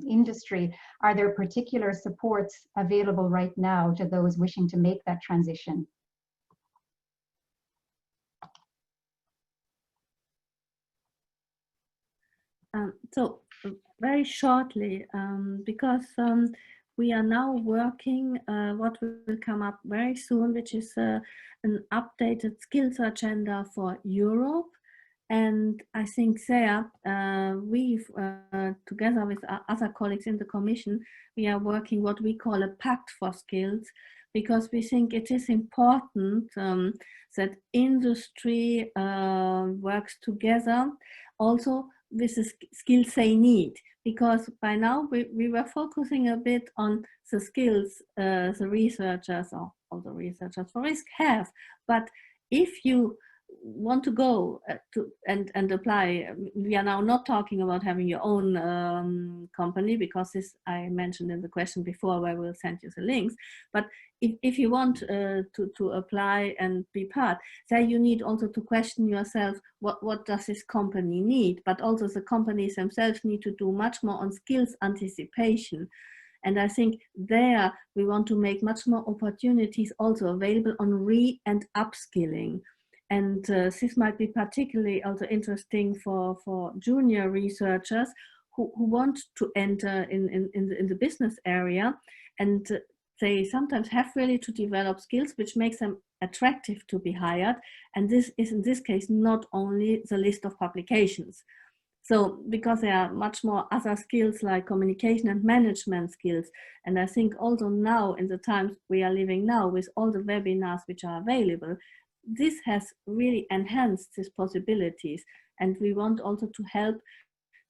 Speaker 1: industry. Are there particular supports available right now to those wishing to make that transition?
Speaker 4: So very shortly, because we are now working what will come up very soon, which is an updated skills agenda for Europe. And I think there, we've, together with other colleagues in the Commission, we are working what we call a pact for skills, because we think it is important that industry works together also with the skills they need, because by now we were focusing a bit on the skills the researchers or all the researchers for risk have. But if you want to go and apply, we are now not talking about having your own company, because this I mentioned in the question before, where we'll send you the links. But if you want to apply and be part, then you need also to question yourself, what does this company need? But also the companies themselves need to do much more on skills anticipation. And I think there we want to make much more opportunities also available on and upskilling. And this might be particularly also interesting for junior researchers who want to enter in the business area, and they sometimes have really to develop skills which makes them attractive to be hired. And this is in this case not only the list of publications. So because there are much more other skills like communication and management skills. And I think also now in the times we are living now, with all the webinars which are available, this has really enhanced these possibilities, and we want also to help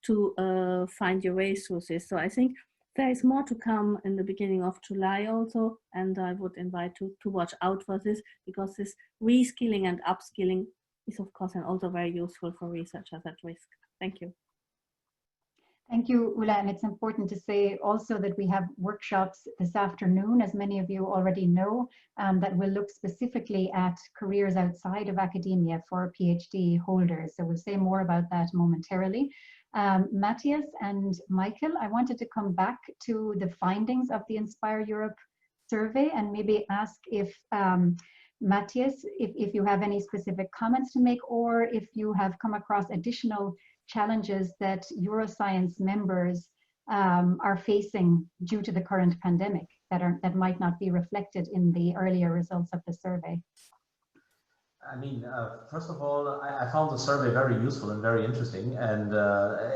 Speaker 4: to find your way through this. So I think there is more to come in the beginning of July also, and I would invite to watch out for this, because this reskilling and upskilling is of course and also very useful for researchers at risk. Thank you.
Speaker 1: Thank you, Ulla. And it's important to say also that we have workshops this afternoon, as many of you already know, that will look specifically at careers outside of academia for PhD holders. So we'll say more about that momentarily. Matthias and Michael, I wanted to come back to the findings of the Inspireurope survey and maybe ask if Matthias, if you have any specific comments to make, or if you have come across additional challenges that Euroscience members are facing due to the current pandemic that might not be reflected in the earlier results of the survey.
Speaker 5: I mean, first of all, I found the survey very useful and very interesting, and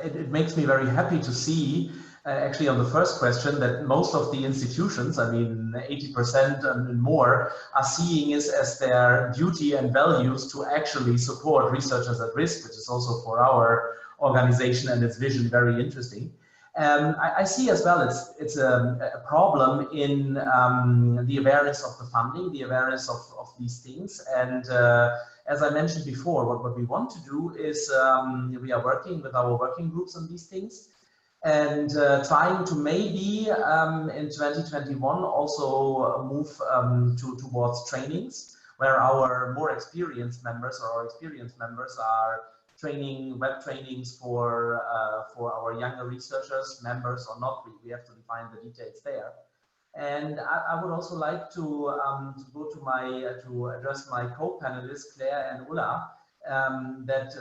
Speaker 5: it makes me very happy to see actually on the first question that most of the institutions, I mean 80% and more, are seeing it as their duty and values to actually support researchers at risk, which is also for our organization and its vision very interesting. I see as well it's a problem in the awareness of the funding, the awareness of these things. And as I mentioned before, what we want to do is we are working with our working groups on these things, and trying to maybe in 2021 also move towards trainings where our more experienced members or our experienced members are training, web trainings for our younger researchers, members or not. We have to define the details there. And I would also like to go to address my co-panelists Claire and Ulla, that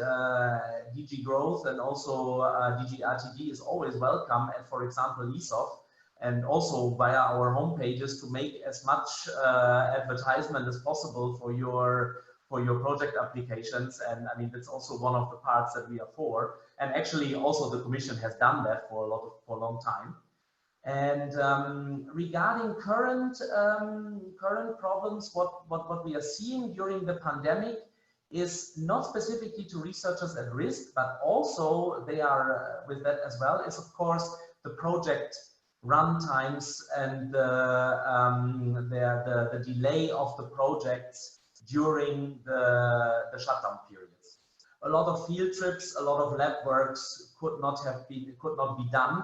Speaker 5: DG Growth and also DG RTD is always welcome, and for example ESOF, and also via our homepages to make as much advertisement as possible for your project applications. And I mean, that's also one of the parts that we are for, and actually also the Commission has done that for a long time. And regarding current problems, what we are seeing during the pandemic is not specifically to researchers at risk, but also they are with that as well, is of course the project run times and the delay of the projects during the shutdown periods. A lot of field trips, a lot of lab works could not be done.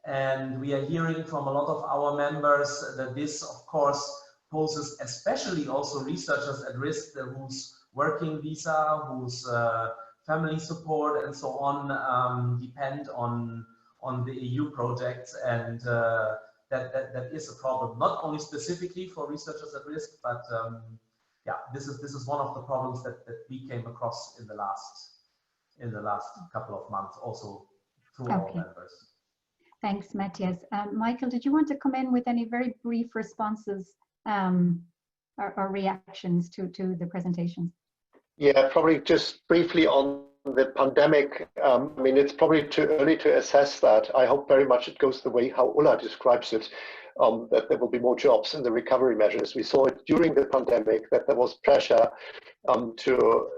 Speaker 5: And we are hearing from a lot of our members that this, of course, poses especially also researchers at risk whose working visa, whose family support and so on depend on the EU projects, and that is a problem, not only specifically for researchers at risk, but yeah, this is one of the problems that we came across in the last couple of months, also through our members.
Speaker 1: Thanks, Matthias. Michael, did you want to come in with any very brief responses or reactions to the presentations?
Speaker 2: Yeah, probably just briefly on the pandemic. I mean, it's probably too early to assess that. I hope very much it goes the way how Ulla describes it, that there will be more jobs in the recovery measures. We saw it during the pandemic that there was pressure to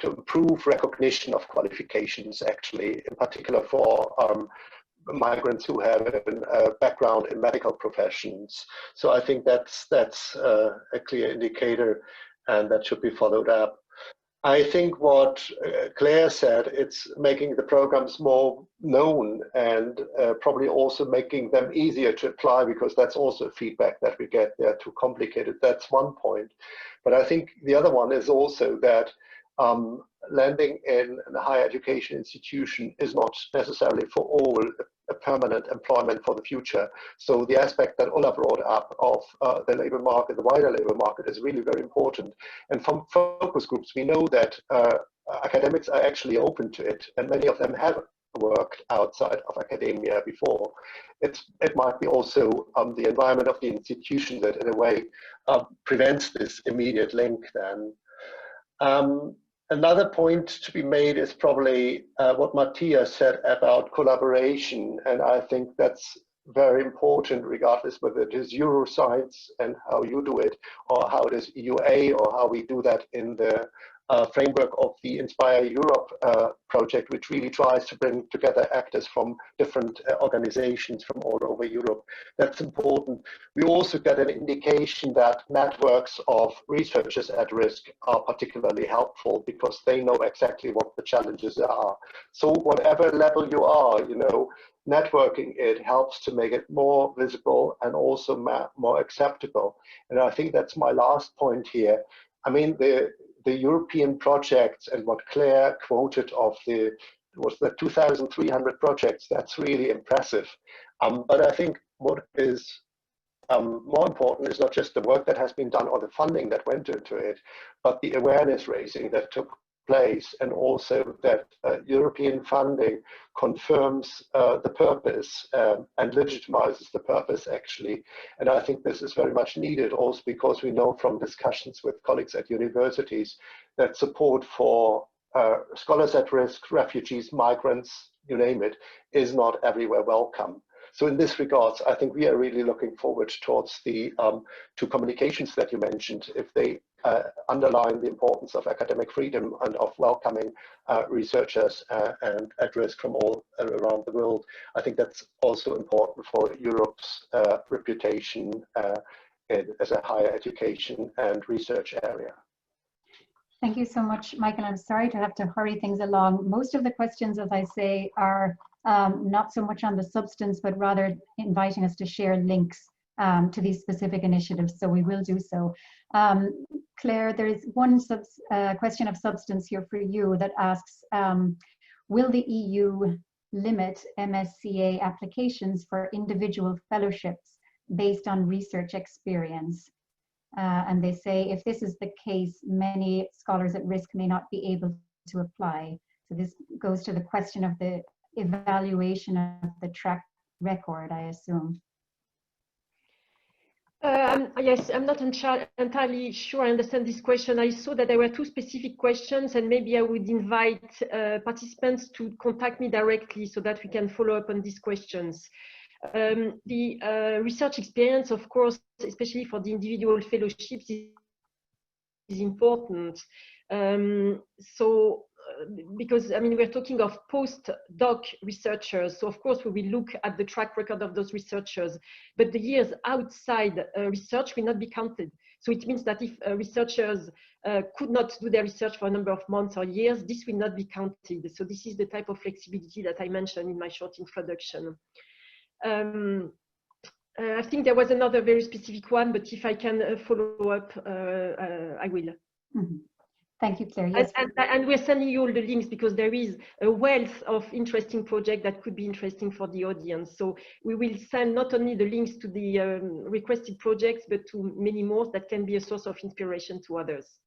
Speaker 2: improve recognition of qualifications, actually, in particular for migrants who have a background in medical professions. So I think that's a clear indicator, and that should be followed up. I think what Claire said, it's making the programs more known and probably also making them easier to apply, because that's also feedback that we get. They're too complicated. That's one point. But I think the other one is also that landing in a higher education institution is not necessarily for all a permanent employment for the future. So the aspect that Ulla brought up of the labor market, the wider labor market, is really very important. And from focus groups, we know that academics are actually open to it, and many of them have worked outside of academia before. It might be also the environment of the institution that in a way prevents this immediate link then. Another point to be made is probably what Matthias said about collaboration, and I think that's very important regardless whether it is Euroscience and how you do it, or how it is EUA, or how we do that in the framework of the Inspireurope project, which really tries to bring together actors from different organizations from all over Europe. That's important. We also get an indication that networks of researchers at risk are particularly helpful, because they know exactly what the challenges are. So whatever level you are, you know, networking it helps to make it more visible and also more acceptable. And I think that's my last point here. I mean, the European projects and what Claire quoted of the 2,300 projects, that's really impressive. But I think what is more important is not just the work that has been done or the funding that went into it, but the awareness raising that took place, and also that European funding confirms the purpose and legitimizes the purpose, actually. And I think this is very much needed also because we know from discussions with colleagues at universities that support for scholars at risk, refugees, migrants, you name it, is not everywhere welcome. So in this regards, I think we are really looking forward towards the two communications that you mentioned. If they underline the importance of academic freedom and of welcoming researchers and at risk from all around the world, I think that's also important for Europe's reputation as a higher education and research area.
Speaker 1: Thank you so much, Michael. I'm sorry to have to hurry things along. Most of the questions, as I say, are not so much on the substance, but rather inviting us to share links to these specific initiatives. So we will do so. Claire, there is one question of substance here for you that asks, will the EU limit MSCA applications for individual fellowships based on research experience? And they say, if this is the case, many scholars at risk may not be able to apply. So this goes to the question of the evaluation of the track record, I assume.
Speaker 3: Yes, I'm not entirely sure I understand this question. I saw that there were two specific questions, and maybe I would invite participants to contact me directly so that we can follow up on these questions. The research experience, of course, especially for the individual fellowships, is important. Because I mean, we're talking of postdoc researchers, so of course we will look at the track record of those researchers, but the years outside research will not be counted. So it means that if researchers could not do their research for a number of months or years, this will not be counted. So this is the type of flexibility that I mentioned in my short introduction. I think there was another very specific one, but if I can follow up, I will.
Speaker 1: Mm-hmm. Thank you, Claire. Yes.
Speaker 3: And we're sending you all the links because there is a wealth of interesting projects that could be interesting for the audience. So we will send not only the links to the requested projects, but to many more that can be a source of inspiration to others.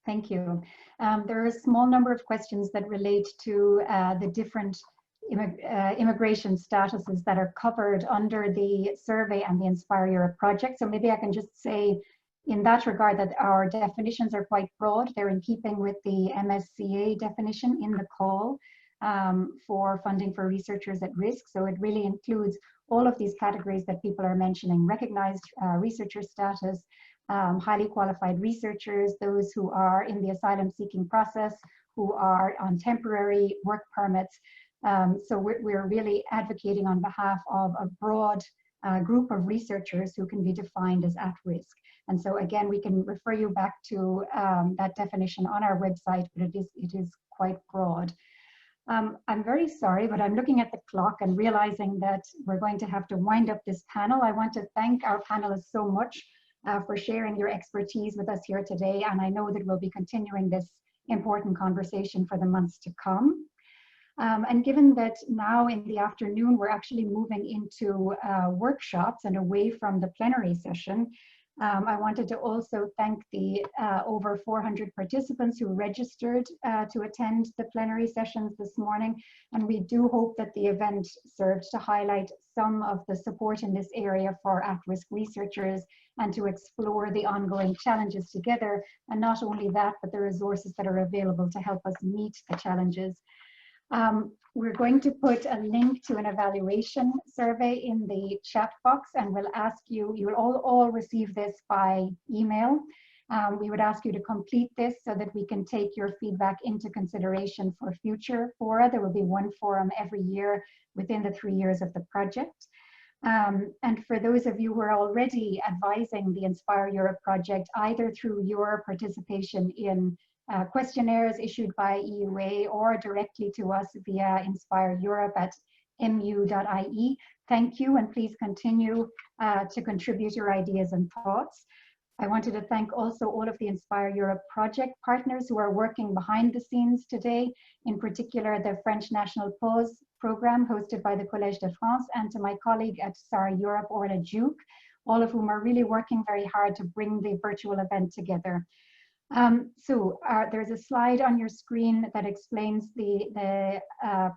Speaker 1: Thank you. There are a small number of questions that relate to the different immigration statuses that are covered under the survey and the Inspireurope project. So maybe I can just say in that regard that our definitions are quite broad. They're in keeping with the MSCA definition in the call for funding for researchers at risk. So it really includes all of these categories that people are mentioning: recognized researcher status, highly qualified researchers, those who are in the asylum seeking process, who are on temporary work permits. So we're really advocating on behalf of a broad group of researchers who can be defined as at risk. And so again, we can refer you back to that definition on our website, but it is quite broad. I'm very sorry, but I'm looking at the clock and realizing that we're going to have to wind up this panel. I want to thank our panelists so much for sharing your expertise with us here today. And I know that we'll be continuing this important conversation for the months to come. And given that now in the afternoon, we're actually moving into workshops and away from the plenary session, I wanted to also thank the over 400 participants who registered to attend the plenary sessions this morning. And we do hope that the event served to highlight some of the support in this area for at-risk researchers and to explore the ongoing challenges together. And not only that, but the resources that are available to help us meet the challenges. We're going to put a link to an evaluation survey in the chat box, and we'll ask you, you will all receive this by email. We would ask you to complete this so that we can take your feedback into consideration for future fora. There will be one forum every year within the 3 years of the project. And for those of you who are already advising the Inspire Europe project, either through your participation in questionnaires issued by EUA or directly to us via inspireurope@mu.ie. Thank you, and please continue to contribute your ideas and thoughts. I wanted to thank also all of the Inspire Europe project partners who are working behind the scenes today, in particular the French National Pause program hosted by the Collège de France, and to my colleague at SAR Europe, Orla Duke, all of whom are really working very hard to bring the virtual event together. There's a slide on your screen that explains the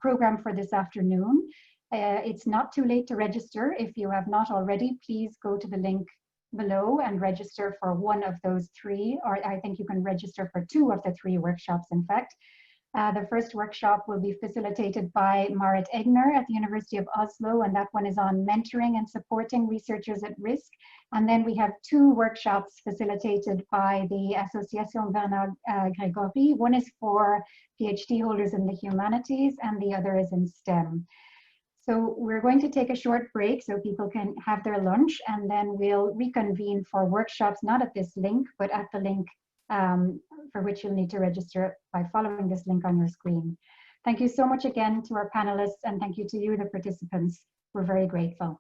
Speaker 1: program for this afternoon. It's not too late to register. If you have not already, please go to the link below and register for one of those three, or I think you can register for 2 of the 3 workshops, in fact. The first workshop will be facilitated by Marit Egner at the University of Oslo, and that one is on mentoring and supporting researchers at risk. And then we have 2 workshops facilitated by the Association Bernard Grégory. One is for PhD holders in the humanities, and the other is in STEM. So we're going to take a short break so people can have their lunch, and then we'll reconvene for workshops, not at this link, but at the link for which you'll need to register by following this link on your screen. Thank you so much again to our panelists, and thank you to you, the participants. We're very grateful.